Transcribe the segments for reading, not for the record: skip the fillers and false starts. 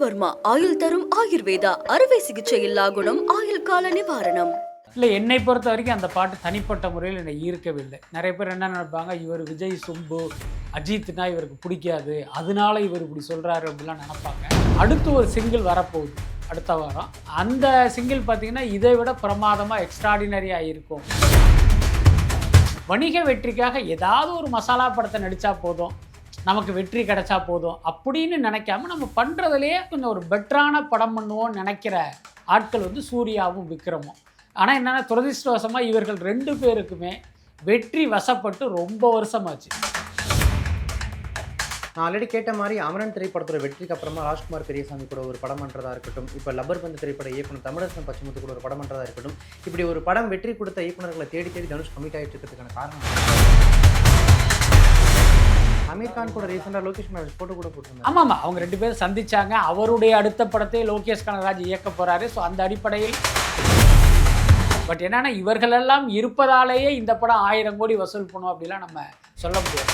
ஆதிவர்மா ஆயுள் தரும் ஆயுர்வேதா அறுவை சிகிச்சை இல்லா குணம் ஆயுள் கால நிவாரணம். இல்லை, என்னை பொறுத்த வரைக்கும் அந்த பாட்டு தனிப்பட்ட முறையில் என்னை ஈர்க்கவில்லை. நிறைய பேர் என்ன நினைப்பாங்க, இவர் விஜய் சுப்பு அஜித்னா இவருக்கு பிடிக்காது, அதனால இவர் இப்படி சொல்கிறாரு அப்படிலாம் நினைப்பாங்க. அடுத்து ஒரு சிங்கிள் வரப்போகுது அடுத்த வாரம். அந்த சிங்கிள் பார்த்தீங்கன்னா இதை விட பிரமாதமாக எக்ஸ்ட்ராடினரியாக இருக்கும். வணிக வெற்றிக்காக ஏதாவது ஒரு மசாலா படத்தை நடித்தா போதும், நமக்கு வெற்றி கிடைச்சா போதும் அப்படின்னு நினைக்காம நம்ம பண்ணுறதுலேயே கொஞ்சம் ஒரு பெட்டரான படம் பண்ணுவோம்னு நினைக்கிற ஆட்கள் வந்து சூர்யாவும் விக்ரமும். ஆனால் என்னென்னா துரதிர்ஷ்டவசமாக இவர்கள் 2 பேருக்குமே வெற்றி வசப்பட்டு ரொம்ப வருஷமாச்சு. நான் ஆல்ரெடி கேட்ட மாதிரி அமரன் திரைப்படத்தோட வெற்றிக்கு அப்புறமா ராஜ்குமார் பெரியசாமி கூட ஒரு படம் பண்ணுறதா இருக்கட்டும், இப்போ லப்பர் பந்து திரைப்பட இயக்குனர் தமிழரசன் பச்சமுத்து கூட ஒரு படம் பண்ணுறதா இருக்கட்டும், இப்படி ஒரு படம் வெற்றி கொடுத்த இயக்குனர்களை தேடி தனுஷ் கமிட் ஆகிட்டு இருக்கிறதுக்கான காரணம் அமீர் கான் கூட ரீசெண்டாக லோகேஷ் கனகராஜ் போட்டோ கூட போட்டிருந்தாங்க. ஆமாம், அவங்க 2 பேரும் சந்திச்சாங்க. அவருடைய அடுத்த படத்தை லோகேஷ் கனகராஜ் இயக்க போகிறாரு. ஸோ அந்த அடிப்படையில் பட் என்னன்னா இவர்களெல்லாம் இருப்பதாலேயே இந்த படம் 1000 கோடி வசூல் பண்ணும் அப்படிலாம் நம்ம சொல்ல முடியாது.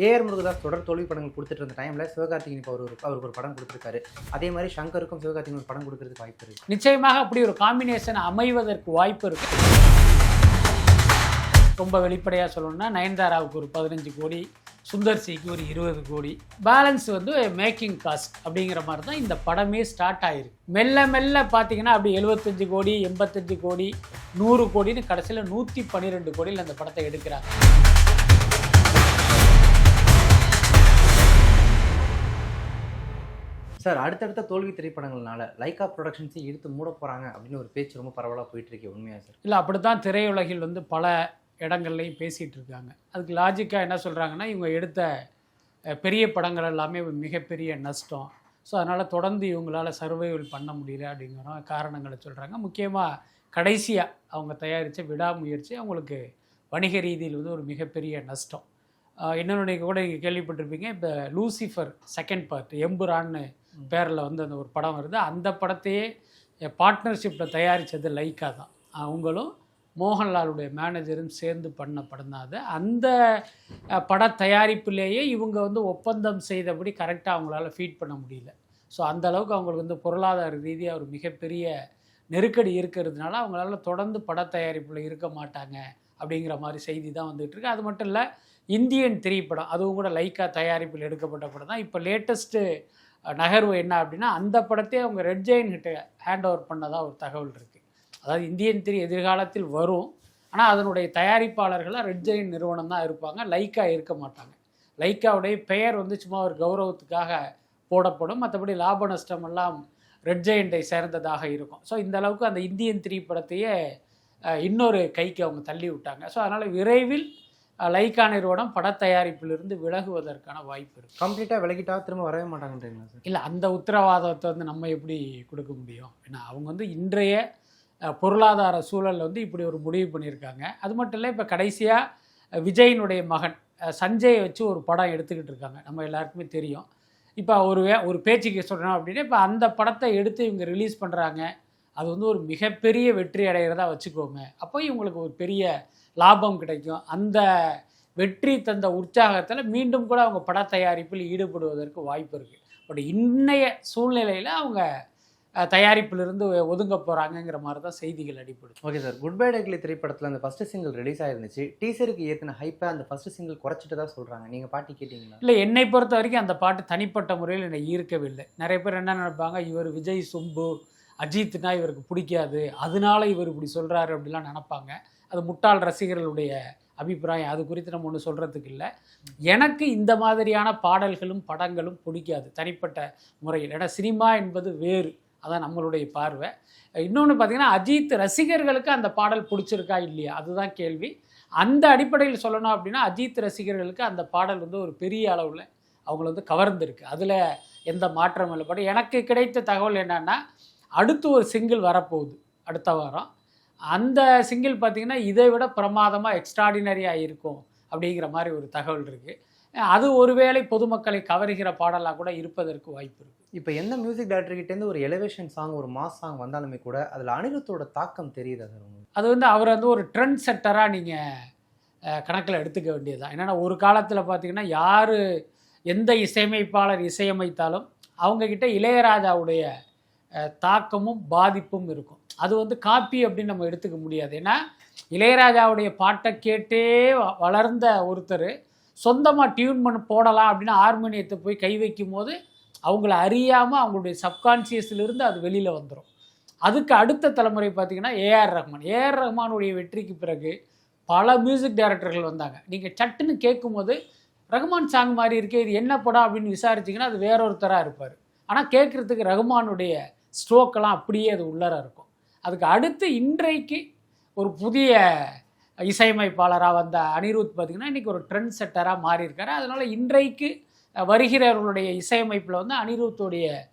ஏஆர் முருகதாஸ் தொடர் தோல்வி படங்கள் கொடுத்துட்டு இருந்த டைமில் சிவகார்த்திகேயன் இப்போ அவருக்கு ஒரு படம் கொடுத்துருக்காரு. அதே மாதிரி சங்கருக்கும் சிவகார்த்திகேயன் ஒரு படம் கொடுக்கறதுக்கு வாய்ப்பு இருக்குது. நிச்சயமாக அப்படி ஒரு காம்பினேஷன் அமைவதற்கு வாய்ப்பு இருக்குது. ரொம்ப வெளிப்படையாக சொல்லணும்னா நயன்தாராவுக்கு ஒரு 15 கோடி, சுந்தர் சிக்கு ஒரு 20 கோடி, பேலன்ஸ் வந்து மேக்கிங் காஸ்ட் அப்படிங்கிற மாதிரி தான் இந்த படமே ஸ்டார்ட் ஆகிருக்கு. மெல்ல மெல்ல பார்த்தீங்கன்னா அப்படி 75 கோடி, 85 கோடி, 100 கோடின்னு கடைசியில் 112 கோடியில் அந்த படத்தை எடுக்கிறாங்க. சார், அடுத்தடுத்த தோல்வி திரைப்படங்கள்னால லைக்கா ப்ரொடக்ஷன்ஸை இழுத்து மூட போகிறாங்க அப்படின்னு ஒரு பேச்சு ரொம்ப பரவலாக போயிட்டு இருக்கு. உண்மையா சார்? இல்லை, அப்படி தான் திரையுலகில் வந்து பல இடங்கள்லையும் பேசிகிட்டு இருக்காங்க. அதுக்கு லாஜிக்காக என்ன சொல்கிறாங்கன்னா, இவங்க எடுத்த பெரிய படங்கள் எல்லாமே மிகப்பெரிய நஷ்டம். ஸோ அதனால் தொடர்ந்து இவங்களால் சர்வைவல் பண்ண முடியல அப்படிங்கிற காரணங்களை சொல்கிறாங்க. முக்கியமாக கடைசியாக அவங்க தயாரித்த விடாமுயற்சி அவங்களுக்கு வணிக ரீதியில் வந்து ஒரு மிகப்பெரிய நஷ்டம். இன்னொன்று கூட நீங்கள் கேள்விப்பட்டிருப்பீங்க, இப்போ லூசிஃபர் செகண்ட் பார்ட் எம்புரான்னு பேரில் வந்து அந்த ஒரு படம் வருது. அந்த படத்தையே பார்ட்னர்ஷிப்பில் தயாரித்தது லைக்கா தான். அவங்களும் மோகன்லாலுடைய மேனேஜரும் சேர்ந்து பண்ண படம் தான் அது. அந்த பட தயாரிப்பிலேயே இவங்க வந்து ஒப்பந்தம் செய்தபடி கரெக்டாக அவங்களால ஃபீட் பண்ண முடியல. ஸோ அந்தளவுக்கு அவங்களுக்கு வந்து பொருளாதார ரீதியாக ஒரு மிகப்பெரிய நெருக்கடி இருக்கிறதுனால அவங்களால தொடர்ந்து பட தயாரிப்பில் இருக்க மாட்டாங்க அப்படிங்கிற மாதிரி செய்தி தான் வந்துகிட்ருக்கு. அது மட்டும் இல்லை, இந்தியன் திரைப்படம் அதுவும் கூட லைக்கா தயாரிப்பில் எடுக்கப்பட்ட படம் தான். இப்போ லேட்டஸ்ட்டு நகர்வு என்ன அப்படின்னா, அந்த படத்தையே அவங்க ரெட் ஜெயின் கிட்ட ஹேண்ட் ஓவர் பண்ணதாக ஒரு தகவல் இருக்குது. அதாவது இந்தியன் திரை எதிர்காலத்தில் வரும், ஆனால் அதனுடைய தயாரிப்பாளர்களாக ரெட் ஜெயின் நிறுவனம் தான் இருப்பாங்க, லைக்கா இருக்க மாட்டாங்க. லைக்காவுடைய பெயர் வந்து சும்மா ஒரு கௌரவத்துக்காக போடப்படும், மற்றபடி லாப நஷ்டமெல்லாம் ரெட் ஜெயின்டை சேர்ந்ததாக இருக்கும். ஸோ இந்த அளவுக்கு அந்த இந்தியன் திரைப்படத்தையே இன்னொரு கைக்கு அவங்க தள்ளி விட்டாங்க. ஸோ அதனால் விரைவில் லைக்கா நிறுவனம் பட தயாரிப்பிலிருந்து விலகுவதற்கான வாய்ப்பு இருக்குது. கம்ப்ளீட்டாக விலகிட்டா திரும்ப வரவே மாட்டாங்கன்றீங்களா சார்? இல்லை, அந்த உத்தரவாதத்தை வந்து நம்ம எப்படி கொடுக்க முடியும்? ஏன்னா அவங்க வந்து இன்றைய பொருளாதார சூழலில் வந்து இப்படி ஒரு முடிவு பண்ணியிருக்காங்க. அது மட்டும் இல்லை, இப்போ கடைசியாக விஜயினுடைய மகன் சஞ்சயை வச்சு ஒரு படம் எடுத்துக்கிட்டு இருக்காங்க, நம்ம எல்லாருக்குமே தெரியும். இப்போ ஒரு பேச்சுக்கு சொல்கிறோம் அப்படின்னா, இப்போ அந்த படத்தை எடுத்து இவங்க ரிலீஸ் பண்ணுறாங்க, அது வந்து ஒரு மிகப்பெரிய வெற்றி அடைகிறதா வச்சுக்கோங்க. அப்போ இவங்களுக்கு ஒரு பெரிய லாபம் கிடைக்கும். அந்த வெற்றி தந்த உற்சாகத்தில் மீண்டும் கூட அவங்க பட தயாரிப்பில் ஈடுபடுவதற்கு வாய்ப்பு இருக்குது. பட் இன்னைய சூழ்நிலையில் அவங்க தயாரிப்பிலிருந்து ஒதுங்க போகிறாங்கங்கிற மாதிரி தான் செய்திகள் அடிப்படை. ஓகே சார், குட் பை டக்லி திரைப்படத்தில் அந்த ஃபஸ்ட்டு சிங்கிள் ரிலீஸ் ஆயிருந்துச்சு. டீசருக்கு ஏற்றின ஹைப்பை அந்த ஃபஸ்ட்டு சிங்கிள் குறைச்சிட்டு தான் சொல்கிறாங்க. நீங்கள் பாட்டு கேட்டிங்களா? இல்லை, என்னை பொறுத்த வரைக்கும் அந்த பாட்டு தனிப்பட்ட முறையில் என்னை ஈர்க்கவில்லை. நிறைய பேர் என்ன நினைப்பாங்க, இவர் விஜய் சுப்பு அஜித்னா இவருக்கு பிடிக்காது, அதனால இவர் இப்படி சொல்கிறாரு அப்படிலாம் நினைப்பாங்க. அது முட்டாள் ரசிகர்களுடைய அபிப்பிராயம். அது குறித்து நம்ம ஒன்று சொல்கிறதுக்கு இல்லை. எனக்கு இந்த மாதிரியான பாடல்களும் படங்களும் பிடிக்காது தனிப்பட்ட முறையில். ஏன்னா சினிமா என்பது வேறு, அதான் நம்மளுடைய பார்வை. இன்னொன்று பார்த்திங்கன்னா, அஜித் ரசிகர்களுக்கு அந்த பாடல் பிடிச்சிருக்கா இல்லையா, அதுதான் கேள்வி. அந்த அடிப்படையில் சொல்லணும் அப்படின்னா, அஜித் ரசிகர்களுக்கு அந்த பாடல் வந்து ஒரு பெரிய அளவில் அவங்கள வந்து கவர்ந்துருக்கு, அதில் எந்த மாற்றமும் இல்லை. பட் எனக்கு கிடைத்த தகவல் என்னென்னா, அடுத்து ஒரு சிங்கிள் வரப்போகுது அடுத்த வாரம். அந்த சிங்கிள் பார்த்திங்கன்னா இதை விட பிரமாதமாக எக்ஸ்ட்ராடினரியாக இருக்கும் அப்படிங்கிற மாதிரி ஒரு தகவல் இருக்குது. அது ஒருவேளை பொதுமக்களை கவருகிற பாடலாக கூட இருப்பதற்கு வாய்ப்பு இருக்குது. இப்போ எந்த மியூசிக் டைரக்டர்கிட்டேருந்து ஒரு எலிவேஷன் சாங், ஒரு மாஸ் சாங் வந்தாலுமே கூட அதில் அனிருத்தோட தாக்கம் தெரியுது. அது வந்து அவர் வந்து ஒரு ட்ரெண்ட் செட்டராக நீங்கள் கணக்கில் எடுத்துக்க வேண்டியது தான். என்னென்னா ஒரு காலத்தில் பார்த்திங்கன்னா யார் எந்த இசையமைப்பாளர் இசையமைத்தாலும் அவங்கக்கிட்ட இளையராஜாவுடைய தாக்கமும் பாதிப்பும் இருக்கும். அது வந்து காப்பி அப்படின்னு நம்ம எடுத்துக்க முடியாது. ஏன்னா இளையராஜாவுடைய பாட்டை கேட்டே வளர்ந்த ஒருத்தர் சொந்தமாக டியூன் பண்ணி போடலாம் அப்படின்னு ஹார்மோனியத்தை போய் கை வைக்கும் போது அவங்கள அறியாமல் அவங்களுடைய சப்கான்சியஸ்லேருந்து அது வெளியில் வந்துடும். அதுக்கு அடுத்த தலைமுறை பார்த்திங்கன்னா ஏஆர் ரஹ்மான். ஏஆர் ரஹ்மானுடைய வெற்றிக்கு பிறகு பல மியூசிக் டைரக்டர்கள் வந்தாங்க. நீங்கள் சட்டுன்னு கேட்கும்போது ரஹ்மான் சாங் மாதிரி இருக்கே, இது என்ன படம் அப்படின்னு விசாரிச்சிங்கன்னா அது வேற ஒருத்தராக இருப்பார். ஆனால் கேட்குறதுக்கு ரஹ்மானுடைய ஸ்ட்ரோக்கெல்லாம் அப்படியே அது உள்ளர இருக்கும். அதுக்கு அடுத்து இன்றைக்கு ஒரு புதிய இசையமைப்பாளராக வந்த அனிருத் பார்த்திங்கன்னா இன்றைக்கி ஒரு ட்ரெண்ட் செட்டராக மாறியிருக்காரு. அதனால் இன்றைக்கு வருகிறவர்களுடைய இசையமைப்பில் வந்து அனிருத்துடைய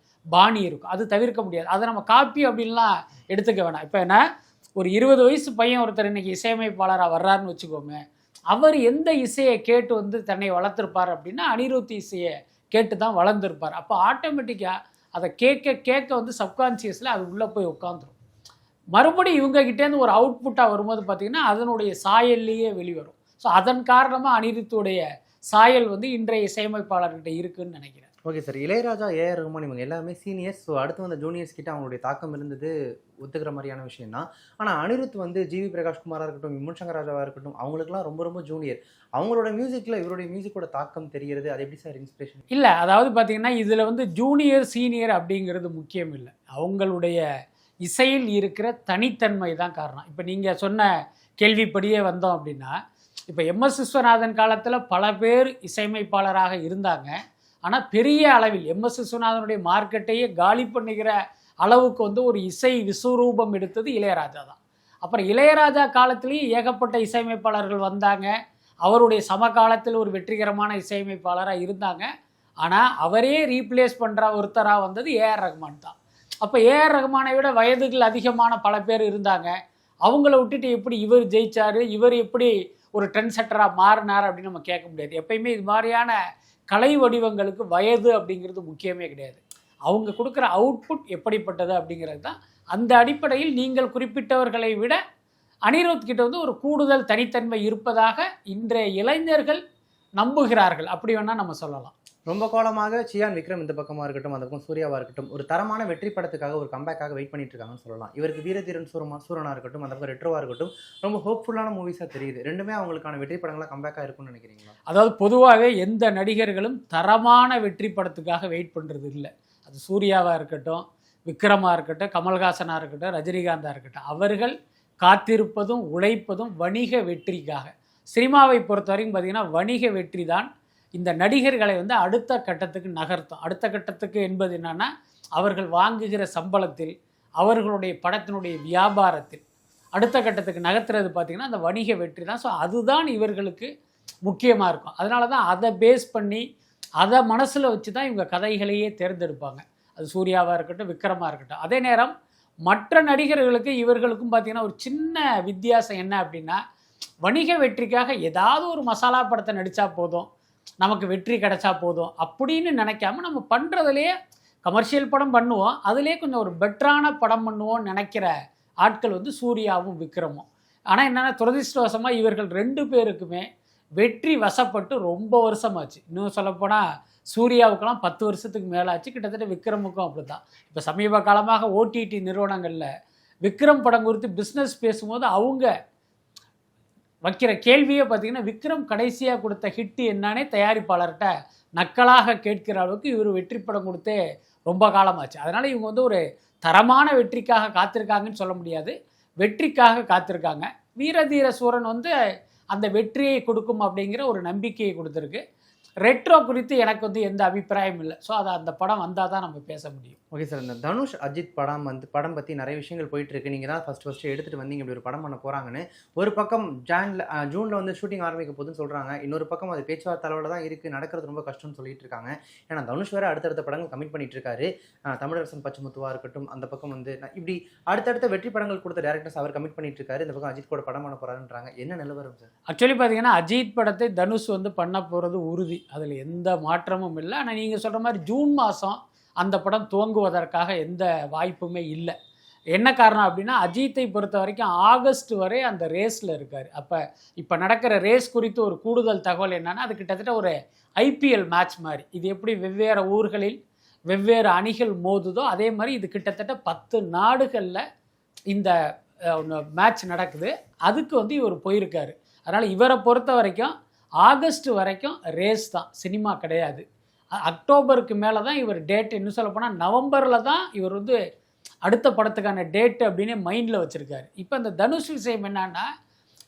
பாணி இருக்கும். அது தவிர்க்க முடியாது. அதை நம்ம காப்பி அப்படின்லாம் எடுத்துக்க வேணாம். இப்போ என்ன, ஒரு 20 வயசு பையன் ஒருத்தர் இன்றைக்கி இசையமைப்பாளராக வர்றாருன்னு வச்சுக்கோங்க, அவர் எந்த இசையை கேட்டு வந்து தன்னை வளர்த்துருப்பார் அப்படின்னா அனிருத் இசையை கேட்டு தான் வளர்ந்துருப்பார். அப்போ ஆட்டோமேட்டிக்காக அதை கேட்க கேட்க வந்து சப்கான்சியஸில் அது உள்ளே போய் உட்காந்துரும். மறுபடியும் இவங்ககிட்டேருந்து ஒரு அவுட்புட்டாக வரும்போது பார்த்திங்கன்னா அதனுடைய சாயல்லையே வெளிவரும். ஸோ அதன் காரணமாக அனிருத்துடைய சாயல் வந்து இன்றைய இசையமைப்பாளர்கிட்ட இருக்குன்னு நினைக்கிறேன். Okay sir. Ilaiyaraaja, A R இவங்க எல்லாமே சீனியர்ஸ். ஸோ அடுத்து வந்த ஜூனியர்ஸ் கிட்ட அவங்களுடைய தாக்கம் இருந்தது ஒத்துக்கிற மாதிரியான விஷயம் தான். ஆனால் அனிருத் வந்து ஜிவி பிரகாஷ்குமாராக இருக்கட்டும், யுவன் சங்கர் ராஜாவாக இருக்கட்டும், அவங்களுக்குலாம் ரொம்ப ரொம்ப ஜூனியர். அவங்களோட மியூசிக்கில் இவருடைய மியூசிக்கோட தாக்கம் தெரிகிறது. அது எப்படி சார் இன்ஸ்பிரேஷன்? இல்லை, அதாவது பார்த்திங்கன்னா இதில் வந்து ஜூனியர் சீனியர் அப்படிங்கிறது முக்கியம் இல்லை. அவங்களுடைய இசையில் இருக்கிற தனித்தன்மை தான் காரணம். இப்போ நீங்கள் சொன்ன கேள்விப்படியே வந்தோம் அப்படின்னா, இப்போ எம்எஸ் விஸ்வநாதன் காலத்தில் பல பேர் இசையமைப்பாளராக இருந்தாங்க. ஆனால் பெரிய அளவில் எம்எஸ் விஸ்வநாதனுடைய மார்க்கெட்டையே காலி பண்ணுகிற அளவுக்கு வந்து ஒரு இசை விஸ்வரூபம் எடுத்தது இளையராஜா தான். அப்புறம் இளையராஜா காலத்திலேயும் ஏகப்பட்ட இசையமைப்பாளர்கள் வந்தாங்க. அவருடைய சமகாலத்தில் ஒரு வெற்றிகரமான இசையமைப்பாளராக இருந்தாங்க. ஆனால் அவரே ரீப்ளேஸ் பண்ணுற ஒருத்தராக வந்தது ஏஆர் ரஹ்மான் தான். அப்போ ஏஆர் ரஹ்மானை விட வயதுகள் அதிகமான பல பேர் இருந்தாங்க. அவங்கள விட்டுட்டு எப்படி இவர் ஜெயிச்சார், இவர் எப்படி ஒரு ட்ரெண்ட் செட்டராக மாறினார் அப்படின்னு நம்ம கேட்க முடியாது. எப்பயுமே இது மாதிரியான கலை வடிவங்களுக்கு வயது அப்படிங்கிறது முக்கியமே கிடையாது. அவங்க கொடுக்குற அவுட்புட் எப்படிப்பட்டது அப்படிங்கிறது தான். அந்த அடிப்படையில் நீங்கள் குறிப்பிட்டவர்களை விட அனிருத் கிட்ட வந்து ஒரு கூடுதல் தனித்தன்மை இருப்பதாக இன்றைய இளைஞர்கள் நம்புகிறார்கள். அப்படி வேணால் நம்ம சொல்லலாம். ரொம்ப காலமாக சியான் விக்ரம் இந்த பக்கமாக இருக்கட்டும், அந்த பக்கம் சூர்யாவாக இருக்கட்டும், ஒரு தரமான வெற்றி படத்துக்காக ஒரு கம்பேக்காக வெயிட் பண்ணிட்டு இருக்காங்கன்னு சொல்லலாம். இவருக்கு வீரதீரன் சூரனாக இருக்கட்டும், அந்த பக்கம் ரெட்ரோவாக இருக்கட்டும், ரொம்ப ஹோப்ஃபுல்லான மூவிஸாக தெரியுது. ரெண்டுமே அவங்களுக்கான வெற்றி படங்களாக கம்பேக்காக இருக்கும்னு நினைக்கிறீங்களா? அதாவது பொதுவாகவே எந்த நடிகர்களும் தரமான வெற்றி படத்துக்காக வெயிட் பண்ணுறது இல்லை. அது சூர்யாவாக இருக்கட்டும், விக்ரமாக இருக்கட்டும், கமல்ஹாசனாக இருக்கட்டும், ரஜினிகாந்தாக இருக்கட்டும், அவர்கள் காத்திருப்பதும் உழைப்பதும் வணிக வெற்றிக்காக. சினிமாவை பொறுத்த வரைக்கும் பார்த்திங்கன்னா வணிக வெற்றி தான் இந்த நடிகர்களை வந்து அடுத்த கட்டத்துக்கு நகர்த்தும். அடுத்த கட்டத்துக்கு என்பது என்னென்னா, அவர்கள் வாங்குகிற சம்பளத்தில், அவர்களுடைய படத்தினுடைய வியாபாரத்தில் அடுத்த கட்டத்துக்கு நகர்த்துறது பார்த்திங்கன்னா அந்த வணிக வெற்றி தான். ஸோ அதுதான் இவர்களுக்கு முக்கியமாக இருக்கும். அதனால தான் அதை பேஸ் பண்ணி அதை மனசில் வச்சு தான் இவங்க கதைகளையே தேர்ந்தெடுப்பாங்க. அது சூர்யாவாக இருக்கட்டும், விக்ரமாக இருக்கட்டும். அதே நேரம் மற்ற நடிகர்களுக்கு இவர்களுக்கும் பார்த்திங்கன்னா ஒரு சின்ன வித்தியாசம் என்ன அப்படின்னா, வணிக வெற்றிக்காக ஏதாவது ஒரு மசாலா படத்தை நடித்தா போதும், நமக்கு வெற்றி கிடைச்சா போதும் அப்படின்னு நினைக்காம நம்ம பண்ணுறதுலேயே கமர்ஷியல் படம் பண்ணுவோம், அதுலேயே கொஞ்சம் ஒரு பெட்டரான படம் பண்ணுவோம்னு நினைக்கிற ஆட்கள் வந்து சூர்யாவும் விக்ரமும். ஆனால் என்னென்னா துரதிர்ஷ்டவசமாக இவர்கள் 2 பேருக்குமே வெற்றி வசப்பட்டு ரொம்ப வருஷமாச்சு. இன்னும் சொல்லப்போனால் சூர்யாவுக்கெல்லாம் 10 வருஷத்துக்கு மேலாச்சு. கிட்டத்தட்ட விக்ரமுக்கும் அப்படி தான். இப்போ சமீப காலமாக ஓடிடி நிறுவனங்களில் விக்ரம் படம் குறித்து பிஸ்னஸ் பேசும்போது அவங்க வைக்கிற கேள்வியே பார்த்திங்கன்னா, விக்ரம் கடைசியாக கொடுத்த ஹிட்டு என்னானே தயாரிப்பாளர்கிட்ட நக்கலாக கேட்கிற அளவுக்கு இவர் வெற்றி படம் கொடுத்தே ரொம்ப காலமாச்சு. அதனால் இவங்க வந்து ஒரு தரமான வெற்றிக்காக காத்திருக்காங்கன்னு சொல்ல முடியாது, வெற்றிக்காக காத்திருக்காங்க. வீரதீர சூரன் வந்து அந்த வெற்றியை கொடுக்கும் அப்படிங்கிற ஒரு நம்பிக்கையை கொடுத்துருக்கு. ரெட்ரோ குறித்து எனக்கு வந்து எந்த அபிப்பிராயம் இல்லை. ஸோ அது அந்த படம் வந்தால் தான் நம்ம பேச முடியும். Okay sir. இந்த தனுஷ் அஜித் படம் பற்றி நிறைய விஷயங்கள் போயிட்டுருக்கு. நீங்கள் தான் ஃபஸ்ட்டு எடுத்துகிட்டு வந்தீங்க இப்படி ஒரு படம் பண்ண போகிறாங்கன்னு. ஒரு பக்கம் ஜூனில் வந்து ஷூட்டிங் ஆரம்பிக்க போகுதுன்னு சொல்கிறாங்க. இன்னொரு பக்கம் அது பேச்சுவார்த்தை அளவில் தான் இருக்குது, நடக்கிறது ரொம்ப கஷ்டம்னு சொல்லிட்டு இருக்காங்க. ஏன்னா தனுஷ் வேறு அடுத்தடுத்த படங்கள் கமிட் பண்ணிட்டு இருக்காரு. தமிழரசன் பச்சமுத்துவாக இருக்கட்டும், அந்த பக்கம் வந்து இப்படி அடுத்தடுத்த வெற்றி படங்கள் கொடுத்த டேரக்டர்ஸ் அவர் கமிட் பண்ணிட்டு இருக்காரு. இந்த பக்கம் அஜித் கூட படம் பண்ண போகிறாருன்றாங்க. என்ன நிலவரம் சார்? ஆக்சுவலி பார்த்தீங்கன்னா அஜித் படத்தை தனுஷ் வந்து பண்ண போகிறது உறுதி, அதில் எந்த மாற்றமும் இல்லை. ஆனால் நீங்கள் சொல்கிற மாதிரி ஜூன் மாதம் அந்த படம் துவங்குவதற்காக எந்த வாய்ப்புமே இல்லை. என்ன காரணம் அப்படின்னா, அஜித்தை பொறுத்த வரைக்கும் ஆகஸ்ட் வரை அந்த ரேஸில் இருக்கார். இப்போ நடக்கிற ரேஸ் குறித்து ஒரு கூடுதல் தகவல் என்னன்னா, அது கிட்டத்தட்ட ஒரு ஐபிஎல் மேட்ச் மாதிரி. இது எப்படி வெவ்வேறு ஊர்களில் வெவ்வேறு அணிகள் மோதுதோ அதே மாதிரி இது கிட்டத்தட்ட 10 நாடுகளில் இந்த மேட்ச் நடக்குது. அதுக்கு வந்து இவர் போயிருக்காரு. அதனால் இவரை பொறுத்த வரைக்கும் ஆகஸ்ட் வரைக்கும் ரேஸ் தான், சினிமா கிடையாது. அக்டோபருக்கு மேலே தான் இவர் டேட், இன்னும் சொல்லப்போனால் நவம்பரில் தான் இவர் வந்து அடுத்த படத்துக்கான டேட்டு அப்படின்னு மைண்டில் வச்சுருக்காரு. இப்போ இந்த தனுஷ் விஷயம் என்னன்னா,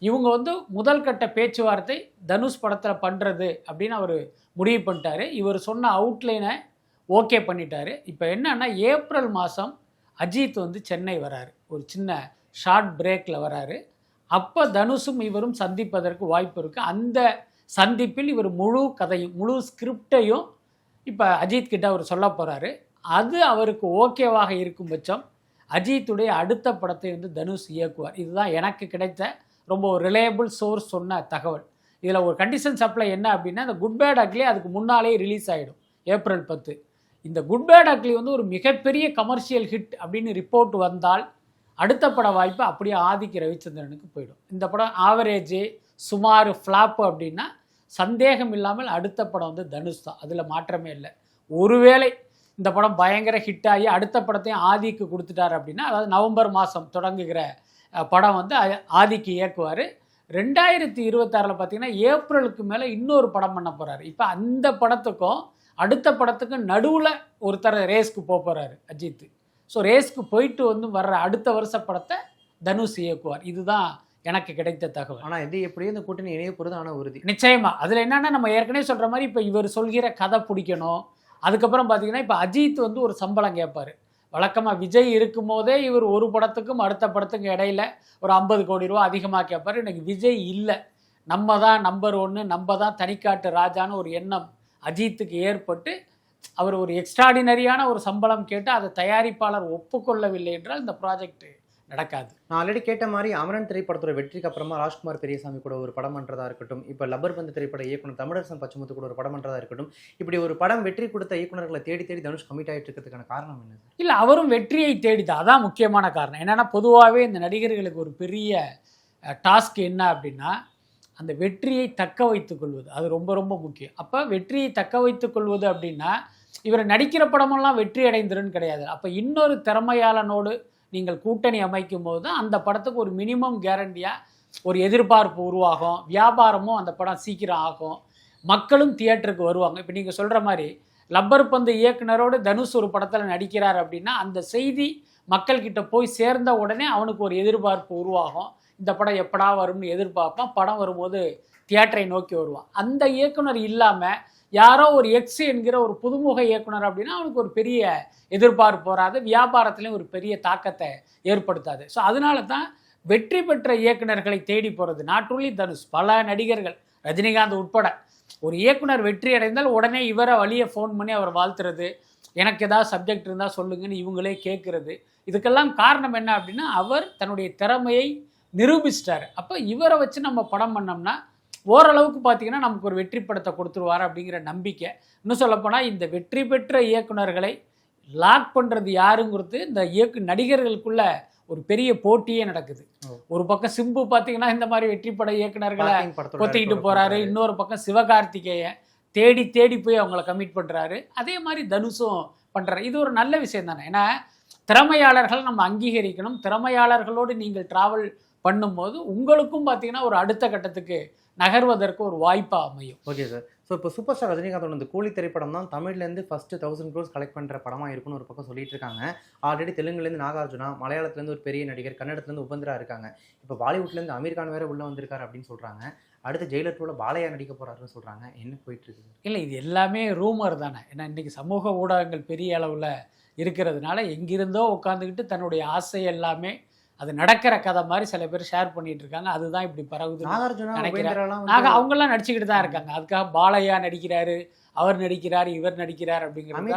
இவங்க வந்து முதல் கட்ட பேச்சுவார்த்தை தனுஷ் படத்தில் பண்ணுறது அப்படின்னு அவர் முடிவு பண்ணிட்டாரு. இவர் சொன்ன அவுட்லைனை ஓகே பண்ணிட்டாரு. இப்போ என்னன்னா, ஏப்ரல் மாதம் அஜித் வந்து சென்னை வராரு, ஒரு சின்ன ஷார்ட் பிரேக்கில் வராரு. அப்போ தனுஷும் இவரும் சந்திப்பதற்கு வாய்ப்பு இருக்குது. அந்த சந்திப்பில் இவர் முழு கதையும் முழு ஸ்கிரிப்டையும் இப்போ அஜித் கிட்ட அவர் சொல்ல போகிறாரு. அது அவருக்கு ஓகேவாக இருக்கும் பட்சம் அஜித்துடைய அடுத்த படத்தை வந்து தனுஷ் இயக்குவார். இதுதான் எனக்கு கிடைத்த ரொம்ப ஒரு ரிலையபிள் சோர்ஸ் சொன்ன தகவல். இதில் ஒரு கண்டிஷன் சப்ளை என்ன அப்படின்னா, இந்த குட் பேட் அக்லி அதுக்கு முன்னாலே ரிலீஸ் ஆகிடும் ஏப்ரல் 10. இந்த குட் பேட் அக்லி வந்து ஒரு மிகப்பெரிய கமர்ஷியல் ஹிட் அப்படின்னு ரிப்போர்ட் வந்தால் அடுத்த பட வாய்ப்பு அப்படியே ஆதிக்கு ரவிச்சந்திரனுக்கு போயிடும். இந்த படம் ஆவரேஜு சுமார் ஃப்ளாப்பு அப்படின்னா சந்தேகம் இல்லாமல் அடுத்த படம் வந்து தனுஷ் தான், அதில் மாற்றமே இல்லை. ஒருவேளை இந்த படம் பயங்கர ஹிட் ஆகி அடுத்த படத்தையும் ஆதிக்கு கொடுத்துட்டார் அப்படின்னா, அதாவது நவம்பர் மாதம் தொடங்குகிற படம் வந்து ஆதிக்கு இயக்குவார். 2026 பார்த்தீங்கன்னா ஏப்ரலுக்கு மேலே இன்னொரு படம் பண்ண போகிறாரு. இப்போ அந்த படத்துக்கும் அடுத்த படத்துக்கும் நடுவில் ஒருத்தர் ரேஸ்க்கு போகிறாரு அஜித். ஸோ ரேஸ்க்கு போயிட்டு வந்து வர்ற அடுத்த வருஷ படத்தை தனுஷ் இயக்குவார். இதுதான் எனக்கு கிடைத்த தகவல். ஆனால் இது எப்படியும் இந்த கூட்டணி இணைய போகிறது ஆனால் உறுதி நிச்சயமாக. அதில் என்னென்னா, நம்ம ஏற்கனவே சொல்கிற மாதிரி இப்போ இவர் சொல்கிற கதை பிடிக்கணும். அதுக்கப்புறம் பார்த்தீங்கன்னா, இப்போ அஜித் வந்து ஒரு சம்பளம் கேட்பார். வழக்கமாக விஜய் இருக்கும் போதே இவர் ஒரு படத்துக்கும் அடுத்த படத்துக்கும் இடையில ஒரு 50 கோடி ரூபா அதிகமாக கேட்பார். எனக்கு விஜய் இல்லை, நம்ம தான் நம்பர் 1, நம்ம தான் தனிக்காட்டு ராஜான்னு ஒரு எண்ணம் அஜித்துக்கு ஏற்பட்டு அவர் ஒரு எக்ஸ்ட்ராடினரியான ஒரு சம்பளம் கேட்டு அதை தயாரிப்பாளர் ஒப்புக்கொள்ளவில்லை என்றால் இந்த ப்ராஜெக்ட் நடக்காது. நான் ஆல்ரெடி கேட்ட மாதிரி அமரன் திரைப்படத்தோட வெற்றிக்கு அப்புறமா ராஜ்குமார் பெரியசாமி கூட ஒரு படம் பண்ணுறதா இருக்கட்டும், இப்போ லப்பர் பந்து திரைப்பட இயக்குனர் தமிழரசன் பச்சமுத்து கூட ஒரு படம் பண்ணுறதா இருக்கட்டும், இப்படி ஒரு படம் வெற்றி கொடுத்த இயக்குனர்களை தேடி தேடி தனுஷ் கமிட் ஆகிட்டு இருக்கிறதுக்கான காரணம் என்ன? இல்லை, அவரும் வெற்றியை தேடிதான், அதான் முக்கியமான காரணம். என்னென்னா, பொதுவாகவே இந்த நடிகர்களுக்கு ஒரு பெரிய டாஸ்க் என்ன அப்படின்னா, அந்த வெற்றியை தக்க வைத்துக் கொள்வது. அது ரொம்ப ரொம்ப முக்கியம். அப்போ வெற்றியை தக்க வைத்துக் கொள்வது அப்படின்னா, இவர் நடிக்கிற படமெல்லாம் வெற்றி அடைந்துருன்னு கிடையாது. அப்போ இன்னொரு திறமையாளனோடு நீங்கள் கூட்டணி அமைக்கும் போது தான் அந்த படத்துக்கு ஒரு மினிமம் கேரண்டியாக ஒரு எதிர்பார்ப்பு உருவாகும், வியாபாரமும் அந்த படம் சீக்கிரம் ஆகும், மக்களும் தியேட்டருக்கு வருவாங்க. இப்போ நீங்கள் சொல்கிற மாதிரி லப்பர் பந்து இயக்குனரோடு தனுஷ் ஒரு படத்தில் நடிக்கிறார் அப்படின்னா, அந்த செய்தி மக்கள்கிட்ட போய் சேர்ந்த உடனே அவனுக்கு ஒரு எதிர்பார்ப்பு உருவாகும். இந்த படம் எப்படா வரும்னு எதிர்பார்ப்பான். படம் வரும்போது தியேட்டரை நோக்கி வருவான். அந்த இயக்குனர் இல்லாமல் யாரோ ஒரு எக்ஸ் என்கிற ஒரு புதுமுக இயக்குனர் அப்படின்னா அவனுக்கு ஒரு பெரிய எதிர்பார்ப்பு வராது, வியாபாரத்துலேயும் ஒரு பெரிய தாக்கத்தை ஏற்படுத்தாது. ஸோ அதனால தான் வெற்றி பெற்ற இயக்குனர்களை தேடி போகிறது. நாட் ஒன்லி தனுஷ், பல நடிகர்கள், ரஜினிகாந்த் உட்பட, ஒரு இயக்குனர் வெற்றி அடைந்தால் உடனே இவரை வழியை ஃபோன் பண்ணி அவர் வாழ்த்துறது, எனக்கு ஏதாவது சப்ஜெக்ட் இருந்தால் சொல்லுங்கன்னு இவங்களே கேட்குறது. இதுக்கெல்லாம் காரணம் என்ன அப்படின்னா, அவர் தன்னுடைய திறமையை நிரூபிச்சிட்டார். அப்போ இவரை வச்சு நம்ம படம் பண்ணோம்னா ஓரளவுக்கு பார்த்தீங்கன்னா நமக்கு ஒரு வெற்றி படத்தை கொடுத்துருவார் அப்படிங்கிற நம்பிக்கை. இன்னும் சொல்லப்போனால் இந்த வெற்றி பெற்ற இயக்குனர்களை லாக் பண்ணுறது யாருங்கிறது இந்த நடிகர்களுக்குள்ள ஒரு பெரிய போட்டியே நடக்குது. ஒரு பக்கம் சிம்பு பார்த்தீங்கன்னா இந்த மாதிரி வெற்றி பட இயக்குனர்களை கொத்திக்கிட்டு போகிறாரு, இன்னொரு பக்கம் சிவகார்த்திகேயன் தேடி தேடி போய் அவங்கள கமிட் பண்ணுறாரு. அதே மாதிரி தனுஷும் பண்ணுறாரு. இது ஒரு நல்ல விஷயம் தானே. ஏன்னா திறமையாளர்கள் நம்ம அங்கீகரிக்கணும். திறமையாளர்களோடு நீங்கள் ட்ராவல் பண்ணும்போது உங்களுக்கும் பார்த்தீங்கன்னா ஒரு அடுத்த கட்டத்துக்கு நகர்வதற்கு ஒரு வாய்ப்பாக அமையும். Okay sir. ஸோ இப்போ சூப்பர் ஸ்டார் ரஜினிகாந்தோட இந்த கூலி திரைப்படம் தான் தமிழ்லேருந்து ஃபஸ்ட்டு 1000 crores கலெக்ட் பண்ணுற படமாக இருக்குன்னு ஒரு பக்கம் சொல்லிட்டு இருக்காங்க. ஆல்ரெடி தெலுங்குலேருந்து நாகார்ஜுனா, மலையாளத்துலேருந்து ஒரு பெரிய நடிகர், கன்னடத்துலேருந்து உபந்திரா இருக்காங்க. இப்போ பாலிவுட்லேருந்து அமீர் கான் வேறு உள்ளே வந்திருக்காரு அப்படின்னு சொல்கிறாங்க. அடுத்து ஜெயிலர் 2ல பாலையா நடிக்க போகிறாருன்னு சொல்கிறாங்க. என்ன போயிட்டுருக்கு? இல்லை, இது எல்லாமே ரூமர் தானே. ஏன்னா இன்றைக்கி சமூக ஊடகங்கள் பெரிய அளவில் இருக்கிறதுனால எங்கிருந்தோ உட்காந்துக்கிட்டு தன்னுடைய ஆசை எல்லாமே அது நடக்கிற கதை மாதிரி சில பேர் ஷேர் பண்ணிட்டு இருக்காங்க. அதுதான் இப்படி பரவுதுன்னு நினைக்கிறேன். அவங்கெல்லாம் நடிச்சுக்கிட்டு தான் இருக்காங்க. அதுக்காக பாலையா நடிக்கிறாரு, அவர் நடிக்கிறார், இவர் நடிக்கிறார் அப்படிங்கிறது.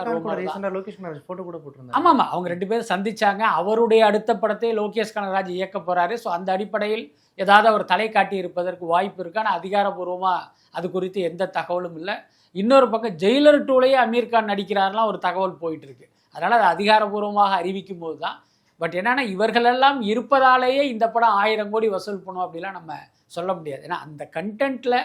ஆமாம், அவங்க 2 பேரும் சந்திச்சாங்க. அவருடைய அடுத்த படத்தை லோகேஷ் கனகராஜ் இயக்க போறாரு. ஸோ அந்த அடிப்படையில் ஏதாவது அவர் தலை காட்டி இருப்பதற்கு வாய்ப்பு இருக்கு. ஆனால் அதிகாரப்பூர்வமாக அது குறித்து எந்த தகவலும் இல்லை. இன்னொரு பக்கம் ஜெயிலர் 2லயே அமீர் கான் நடிக்கிறாருலாம் ஒரு தகவல் போயிட்டு இருக்கு. அதனால அது அதிகாரப்பூர்வமாக அறிவிக்கும் போது தான். பட் என்னன்னா, இவர்களெல்லாம் இருப்பதாலேயே இந்த படம் 1000 கோடி வசூல் பண்ணும் அப்படிலாம் நம்ம சொல்ல முடியாது. ஏன்னா அந்த கண்டென்ட்டில்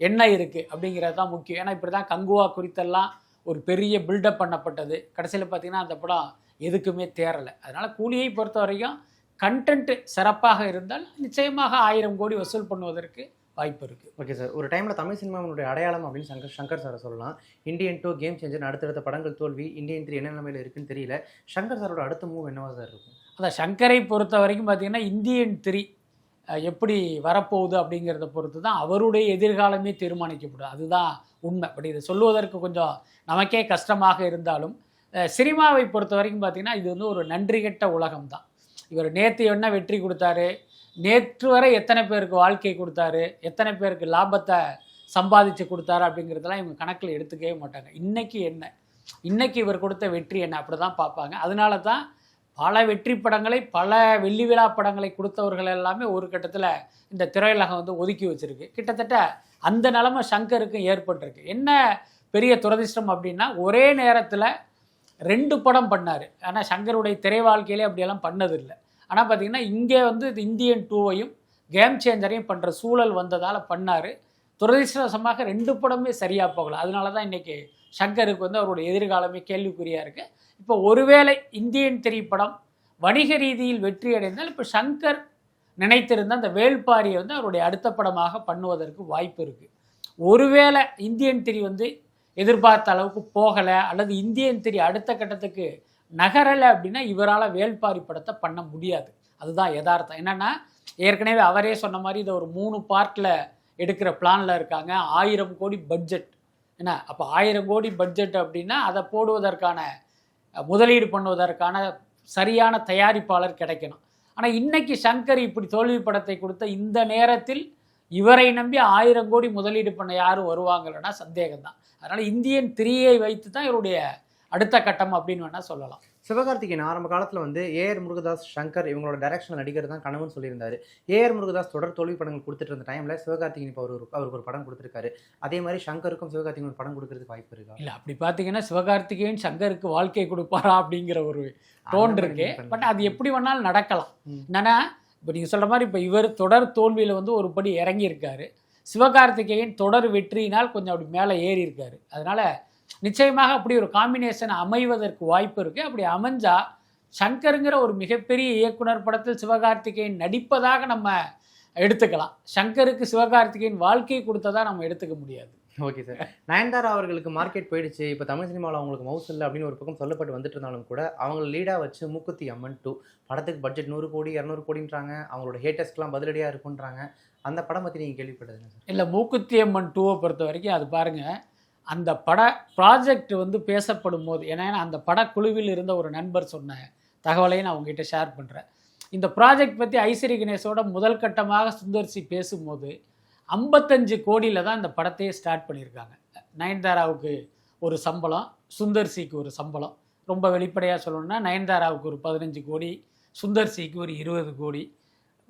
என்ன இருக்குது அப்படிங்கிறது தான் முக்கியம். ஏன்னா இப்படி தான் கங்குவா குறித்தெல்லாம் ஒரு பெரிய பில்டப் பண்ணப்பட்டது. கடைசியில் பார்த்திங்கன்னா அந்த படம் எதுக்குமே தேரலை. அதனால் கூலியை பொறுத்த வரைக்கும் கண்டென்ட்டு சிறப்பாக இருந்தால் நிச்சயமாக 1000 கோடி வசூல் பண்ணுவதற்கு வாய்ப்பு இருக்குது. Okay sir. ஒரு டைமில் தமிழ் சினிமாவினுடைய அடையாளம் அப்படின்னு சங்கர் சாரை சொல்லலாம். இந்தியன் 2, கேம் சேஞ்சர், அடுத்தடுத்த படங்கள் தோல்வி, இந்தியன் 3 என்ன நிலைமையில் இருக்குன்னு தெரியல. சங்கர் சாரோட அடுத்த மூவ் என்னவா சார் இருக்கும்? அதான் சங்கரை பொறுத்த வரைக்கும் பார்த்திங்கன்னா இந்தியன் 3 எப்படி வரப்போகுது அப்படிங்கிறத பொறுத்து தான் அவருடைய எதிர்காலமே தீர்மானிக்கப்படும். அதுதான் உண்மை. பட் இதை சொல்லுவதற்கு கொஞ்சம் நமக்கே கஷ்டமாக இருந்தாலும் சினிமாவை பொறுத்த வரைக்கும் பார்த்திங்கன்னா இது வந்து ஒரு நன்றி கெட்ட உலகம் தான். இவர் நேற்று என்ன வெற்றி கொடுத்தாரு, நேற்று வரை எத்தனை பேருக்கு வாழ்க்கை கொடுத்தாரு, எத்தனை பேருக்கு லாபத்தை சம்பாதிச்சு கொடுத்தாரு அப்படிங்கிறதெல்லாம் இவங்க கணக்கில் எடுத்துக்கவே மாட்டாங்க. இன்றைக்கி என்ன, இன்றைக்கி இவர் கொடுத்த வெற்றி என்ன, அப்படி தான் பார்ப்பாங்க. அதனால தான் பல வெற்றி படங்களை, பல வெள்ளி விழா படங்களை கொடுத்தவர்கள் எல்லாமே ஒரு கட்டத்தில் இந்த திரையுலகம் வந்து ஒதுக்கி வச்சுருக்கு. கிட்டத்தட்ட அந்த நிலைமை சங்கருக்கும் ஏற்பட்டிருக்கு. என்ன பெரிய துரதிர்ஷ்டம் அப்படின்னா, ஒரே நேரத்தில் 2 படம் பண்ணார். ஆனால் சங்கருடைய திரை வாழ்க்கையிலே அப்படியெல்லாம் பண்ணதில்லை. ஆனால் பார்த்திங்கன்னா இங்கே வந்து இந்தியன் 2வையும் கேம் சேஞ்சரையும் பண்ணுற சூழல் வந்ததால் பண்ணார். துரதிர்ஷ்டவசமாக 2 படமே சரியாக போகலை. அதனால தான் இன்றைக்கி சங்கருக்கு வந்து அவருடைய எதிர்காலமே கேள்விக்குறியாக இருக்குது. இப்போ ஒருவேளை இந்தியன் 3 படம் வணிக ரீதியில் வெற்றி அடைந்தால் இப்போ சங்கர் நினைத்திருந்த அந்த வேள்பாரியை வந்து அவருடைய அடுத்த படமாக பண்ணுவதற்கு வாய்ப்பு இருக்குது. ஒருவேளை இந்தியன் 3 வந்து எதிர்பார்த்த அளவுக்கு போகலை அல்லது இந்தியன் 3 அடுத்த கட்டத்துக்கு நகரலை அப்படின்னா இவரால் வேள்பாரி படத்தை பண்ண முடியாது. அதுதான் யதார்த்தம். என்னென்னா ஏற்கனவே அவரே சொன்ன மாதிரி இதை ஒரு 3 பார்ட்டில் எடுக்கிற பிளானில் இருக்காங்க. 1000 கோடி பட்ஜெட். என்ன அப்போ 1000 கோடி பட்ஜெட் அப்படின்னா அதை போடுவதற்கான முதலீடு பண்ணுவதற்கான சரியான தயாரிப்பாளர் கிடைக்கணும். ஆனால் இன்றைக்கி சங்கர் இப்படி தோல்வி படத்தை கொடுத்த இந்த நேரத்தில் இவரை நம்பி 1000 கோடி முதலீடு பண்ண யாரும் வருவாங்கன்னா சந்தேகம்தான். அதனால் இந்தியன் 3ஐ வைத்து தான் இவருடைய அடுத்த கட்டம் அப்படின்னு வேணால் சொல்லலாம். சிவகார்த்திகேயன் ஆரம்ப காலத்தில் வந்து ஏஆர் முருகதாஸ், சங்கர் இவங்களோட டைரக்ஷனில் நடிகர் தான் கனவுன்னு சொல்லியிருந்தாரு. ஏஆர் முருகதாஸ் தொடர் தோல்வி படங்கள் கொடுத்துட்டு இருந்த டைமில் சிவகார்த்திகேயன் இப்போ அவருக்கு ஒரு படம் கொடுத்துருக்காரு. அதே மாதிரி சங்கருக்கும் சிவகார்த்திகேயன் ஒரு படம் கொடுக்கறதுக்கு வாய்ப்பு இருக்கா? இல்லை, அப்படி பார்த்தீங்கன்னா சிவகார்த்திகேயன் சங்கருக்கு வாழ்க்கை கொடுப்பாரா அப்படிங்கிற ஒரு டோன் இருக்கு. பட் அது எப்படி வேணாலும் நடக்கலாம். என்னன்னா இப்போ நீங்கள் சொல்கிற மாதிரி இப்போ இவர் தொடர் தோல்வியில் வந்து ஒரு படி இறங்கியிருக்காரு. சிவகார்த்திகேயன் தொடர் வெற்றியினால் கொஞ்சம் அப்படி மேலே ஏறி இருக்காரு. அதனால் நிச்சயமாக அப்படி ஒரு காம்பினேஷன் அமைவதற்கு வாய்ப்பு இருக்குது. அப்படி அமைஞ்சா சங்கருங்கிற ஒரு மிகப்பெரிய இயக்குனர் படத்தில் சிவகார்த்திகேயன் நடிப்பதாக நம்ம எடுத்துக்கலாம். சங்கருக்கு சிவகார்த்திகேயன் வாழ்க்கை கொடுத்ததா நம்ம எடுத்துக்க முடியாது. Okay sir. நயன்தாரா அவர்களுக்கு மார்க்கெட் போயிடுச்சு, இப்போ தமிழ் சினிமாவில் அவங்களுக்கு மவுஸ் இல்லை அப்படின்னு ஒரு பக்கம் சொல்லப்பட்டு வந்துட்டு இருந்தாலும் கூட அவங்களை லீடாக வச்சு மூக்குத்தி அம்மன் 2 படத்துக்கு பட்ஜெட் 100 கோடி 200 கோடின்றாங்க. அவங்களோட ஹேட்டர்ஸ்க்கெலாம் பதிலடியாக இருக்குன்றாங்க. அந்த படம் பற்றி நீங்கள் கேள்விப்பட்டதுங்க சார்? இல்லை, மூக்குத்தி அம்மன் 2 பொறுத்த வரைக்கும் அது பாருங்கள், அந்த பட ப்ராஜெக்ட் வந்து பேசப்படும் போது, ஏன்னா அந்த படக்குழுவில் இருந்த ஒரு நண்பர் சொன்ன தகவலையும் நான் உங்ககிட்ட ஷேர் பண்ணுறேன். இந்த ப்ராஜெக்ட் பற்றி ஐஸ்வரி கணேஷோட முதல் கட்டமாக சுந்தர்சி பேசும்போது 55 கோடியில் தான் இந்த படத்தையே ஸ்டார்ட் பண்ணியிருக்காங்க. நயன்தாராவுக்கு ஒரு சம்பளம், சுந்தர்சிக்கு ஒரு சம்பளம். ரொம்ப வெளிப்படையாக சொல்லணும்னா நயன்தாராவுக்கு ஒரு 15 கோடி, சுந்தர்சிக்கு ஒரு 20 கோடி,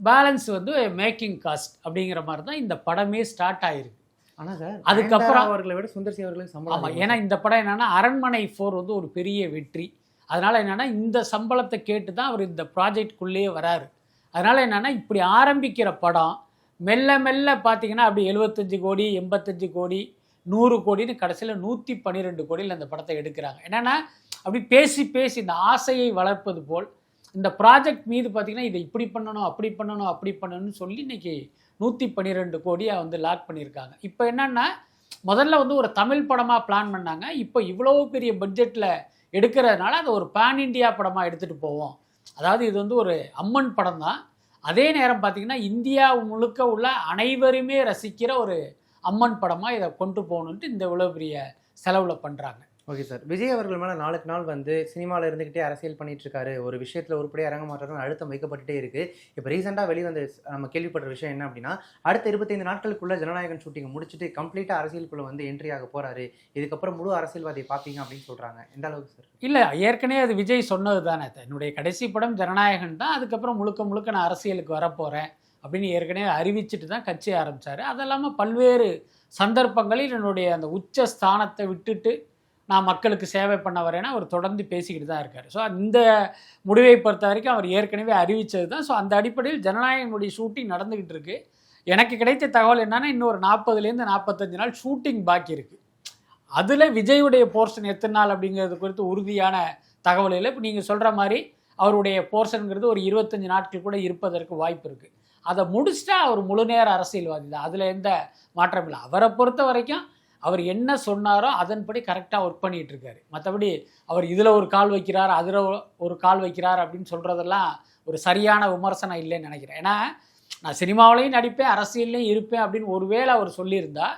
பேலன்ஸ் வந்து மேக்கிங் காஸ்ட் அப்படிங்கிற மாதிரி தான் இந்த படமே ஸ்டார்ட் ஆகிருக்கு. ஆனால் சார் அதுக்கப்புறம் அவர்களை விட சுந்தர்சி அவர்களுக்கு சம்பளம். ஆமாம், ஏன்னா இந்த படம் என்னென்னா அரண்மனை 4 வந்து ஒரு பெரிய வெற்றி. அதனால் என்னென்னா இந்த சம்பளத்தை கேட்டு தான் அவர் இந்த ப்ராஜெக்டுக்குள்ளேயே வராரு. அதனால் என்னென்னா இப்படி ஆரம்பிக்கிற படம் மெல்ல மெல்ல பார்த்தீங்கன்னா அப்படி 75 கோடி 85 கோடி 100 கோடின்னு கடைசியில் 112 கோடியில் அந்த படத்தை எடுக்கிறாங்க. என்னென்னா அப்படி பேசி பேசி இந்த ஆசையை வளர்ப்பது போல் இந்த ப்ராஜெக்ட் மீது பார்த்திங்கன்னா இதை இப்படி பண்ணணும் அப்படி பண்ணணும் அப்படி பண்ணணும்னு சொல்லி இன்றைக்கி 112 கோடியாக வந்து லாக் பண்ணியிருக்காங்க. இப்போ என்னென்னா முதல்ல வந்து ஒரு தமிழ் படமாக பிளான் பண்ணாங்க. இப்போ இவ்வளோ பெரிய பட்ஜெட்டில் எடுக்கிறதுனால அதை ஒரு பேன் இண்டியா படமாக எடுத்துகிட்டு போவோம். அதாவது இது வந்து ஒரு அம்மன் படம் தான். அதே நேரம் பார்த்திங்கன்னா இந்தியா முழுக்க உள்ள அனைவருமே ரசிக்கிற ஒரு அம்மன் படமாக இதை கொண்டு போகணுன்ட்டு இந்த இவ்வளோ பெரிய செலவில் பண்ணுறாங்க. Okay sir. விஜய் அவர்கள் மேலே நாளுக்கு நாள் வந்து சினிமாவில் இருந்துக்கிட்டே அரசியல் பண்ணிட்டு இருக்காரு, ஒரு விஷயத்தில் உருப்படியாக இறங்க மாட்டாருன்னு அழுத்தம் வைக்கப்பட்டுட்டே இருக்குது. இப்போ ரீசெண்டாக வெளிவந்த நம்ம கேள்விப்படுற விஷயம் என்ன அப்படின்னா, அடுத்த 25 நாட்களுக்குள்ள ஜனநாயகன் ஷூட்டிங்கை முடிச்சுட்டு கம்ப்ளீட்டாக அரசியலுக்குள்ளே வந்து என்ட்ரி ஆக போகிறாரு. இதுக்கப்புறம் முழு அரசியல்வாதியை பார்ப்பீங்க அப்படின்னு சொல்கிறாங்க. எந்த அளவுக்கு சார்? இல்லை, ஏற்கனவே அது விஜய் சொன்னது தானே, என்னுடைய கடைசி படம் ஜனநாயகன் தான், அதுக்கப்புறம் முழுக்க முழுக்க நான் அரசியலுக்கு வரப்போகிறேன் அப்படின்னு ஏற்கனவே அறிவிச்சுட்டு தான் கட்சி ஆரம்பித்தார். அது இல்லாமல் பல்வேறு சந்தர்ப்பங்களில் என்னுடைய அந்த உச்ச ஸ்தானத்தை விட்டுட்டு நான் மக்களுக்கு சேவை பண்ண வரேன்னா அவர் தொடர்ந்து பேசிக்கிட்டு தான் இருக்கார். ஸோ இந்த முடிவை பொறுத்த வரைக்கும் அவர் ஏற்கனவே அறிவித்தது தான். ஸோ அந்த அடிப்படையில் ஜனநாயகனுடைய ஷூட்டிங் நடந்துக்கிட்டு இருக்குது. எனக்கு கிடைத்த தகவல் என்னென்னா இன்னொரு 40லேருந்து 45 நாள் ஷூட்டிங் பாக்கி இருக்குது. அதில் விஜயுடைய போர்ஷன் எத்தனை நாள் அப்படிங்கிறது குறித்து உறுதியான தகவல் இல்லை. இப்போ நீங்கள் சொல்கிற மாதிரி அவருடைய போர்ஷனுங்கிறது ஒரு 25 நாட்கள் கூட இருப்பதற்கு வாய்ப்பு இருக்குது. அதை முடிச்சுட்டா அவர் முழு நேர அரசியல்வாதி தான், அதில் எந்த மாற்றம் இல்லை. அவரை பொறுத்த வரைக்கும் அவர் என்ன சொன்னாரோ அதன்படி கரெக்டாக ஒர்க் பண்ணிகிட்டு இருக்காரு. மற்றபடி அவர் இதில் ஒரு கால் வைக்கிறார், அதில் ஒரு கால் வைக்கிறார் அப்படின்னு சொல்கிறதெல்லாம் ஒரு சரியான விமர்சனம் இல்லைன்னு நினைக்கிறேன். ஏன்னா நான் சினிமாவிலையும் நடிப்பேன், அரசியல்லையும் இருப்பேன் அப்படின்னு ஒருவேளை அவர் சொல்லியிருந்தா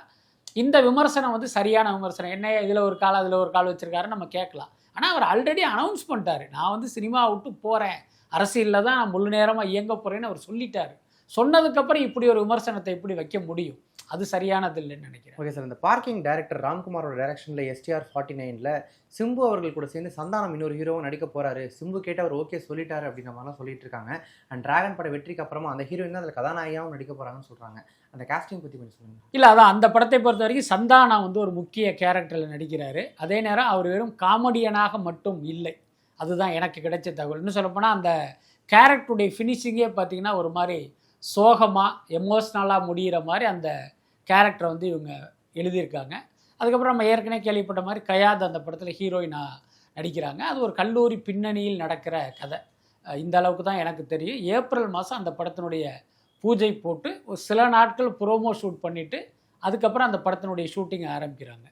இந்த விமர்சனம் வந்து சரியான விமர்சனம். என்ன இதில் ஒரு கால் அதில் ஒரு கால் வச்சுருக்காரு நம்ம கேட்கலாம். ஆனால் அவர் ஆல்ரெடி அனௌன்ஸ் பண்ணிட்டார், நான் வந்து சினிமாவை விட்டு போகிறேன், அரசியலில் தான் நான் முழு நேரமாக இயங்க போகிறேன்னு அவர் சொல்லிட்டார். சொன்னதுக்கப்புறம் இப்படி ஒரு விமர்சனத்தை எப்படி வைக்க முடியும்? அது சரியானது இல்லைன்னு நினைக்கிறேன். ஓகே சார், இந்த பார்க்கிங் டைரக்டர் ராம்குமாரோட டைரக்ஷனில் STR 49ல் சிம்பு அவர்கள் கூட சேர்ந்து சந்தானம் இன்னொரு ஹீரோவும் நடிக்க போகிறாரு, சிம்பு கேட்டு அவர் ஓகே சொல்லிட்டாரு அப்படின்ற மாதிரிலாம் சொல்லிட்டு இருக்காங்க. அண்ட் டிராகன் பட வெற்றிக்கு அப்புறமா அந்த ஹீரோயின் தான் அதில் கதாநாயகியாகவும் நடிக்க போகிறாங்கன்னு சொல்கிறாங்க. அந்த காஸ்டிங் பற்றி கொஞ்சம் சொல்லுங்கள். இல்லை, அதான் அந்த படத்தை பொறுத்த வரைக்கும் சந்தானம் வந்து ஒரு முக்கிய கேரக்டரில் நடிக்கிறாரு. அதே நேரம் அவர் வெறும் காமெடியனாக மட்டும் இல்லை, அதுதான் எனக்கு கிடைச்ச தகவல். இன்னும் சொல்லப்போனால் அந்த கேரக்டருடைய ஃபினிஷிங்கே பார்த்திங்கன்னா ஒரு மாதிரி சோகமாக எமோஷ்னலாக முடிகிற மாதிரி அந்த கேரக்டரை வந்து இவங்க எழுதியிருக்காங்க. அதுக்கப்புறம் நம்ம ஏற்கனவே கேள்விப்பட்ட மாதிரி கயாத் அந்த படத்தில் ஹீரோயினாக நடிக்கிறாங்க. அது ஒரு கல்லூரி பின்னணியில் நடக்கிற கதை. இந்த அளவுக்கு தான் எனக்கு தெரியும். ஏப்ரல் மாதம் அந்த படத்தினுடைய பூஜை போட்டு ஒரு சில நாட்கள் ப்ரோமோ ஷூட் பண்ணிவிட்டு அதுக்கப்புறம் அந்த படத்தினுடைய ஷூட்டிங் ஆரம்பிக்கிறாங்க.